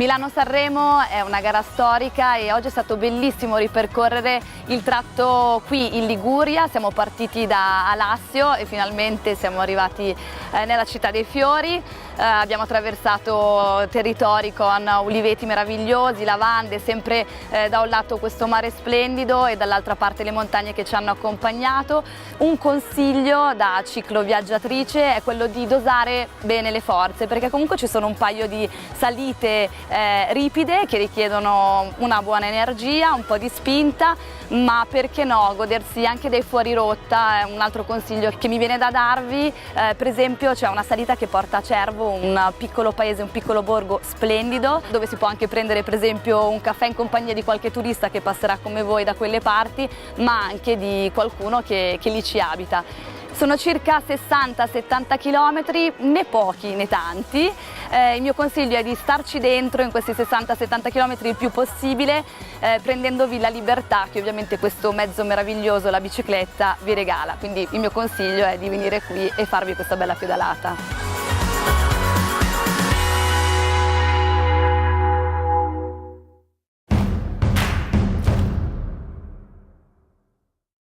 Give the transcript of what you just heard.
Milano-Sanremo è una gara storica e oggi è stato bellissimo ripercorrere il tratto qui in Liguria. Siamo partiti da Alassio e finalmente siamo arrivati nella città dei fiori. Abbiamo attraversato territori con uliveti meravigliosi, lavande, sempre da un lato questo mare splendido e dall'altra parte le montagne che ci hanno accompagnato. Un consiglio da cicloviaggiatrice è quello di dosare bene le forze, perché comunque ci sono un paio di salite ripide che richiedono una buona energia, un po' di spinta, ma perché no, godersi anche dei fuori rotta. È un altro consiglio che mi viene da darvi. Per esempio c'è una salita che porta a Cervo, un piccolo paese, un piccolo borgo splendido, dove si può anche prendere per esempio un caffè in compagnia di qualche turista che passerà come voi da quelle parti, ma anche di qualcuno che lì ci abita. Sono circa 60-70 km, né pochi né tanti. Il mio consiglio è di starci dentro in questi 60-70 km il più possibile, prendendovi la libertà che ovviamente questo mezzo meraviglioso, la bicicletta, vi regala. Quindi il mio consiglio è di venire qui e farvi questa bella pedalata.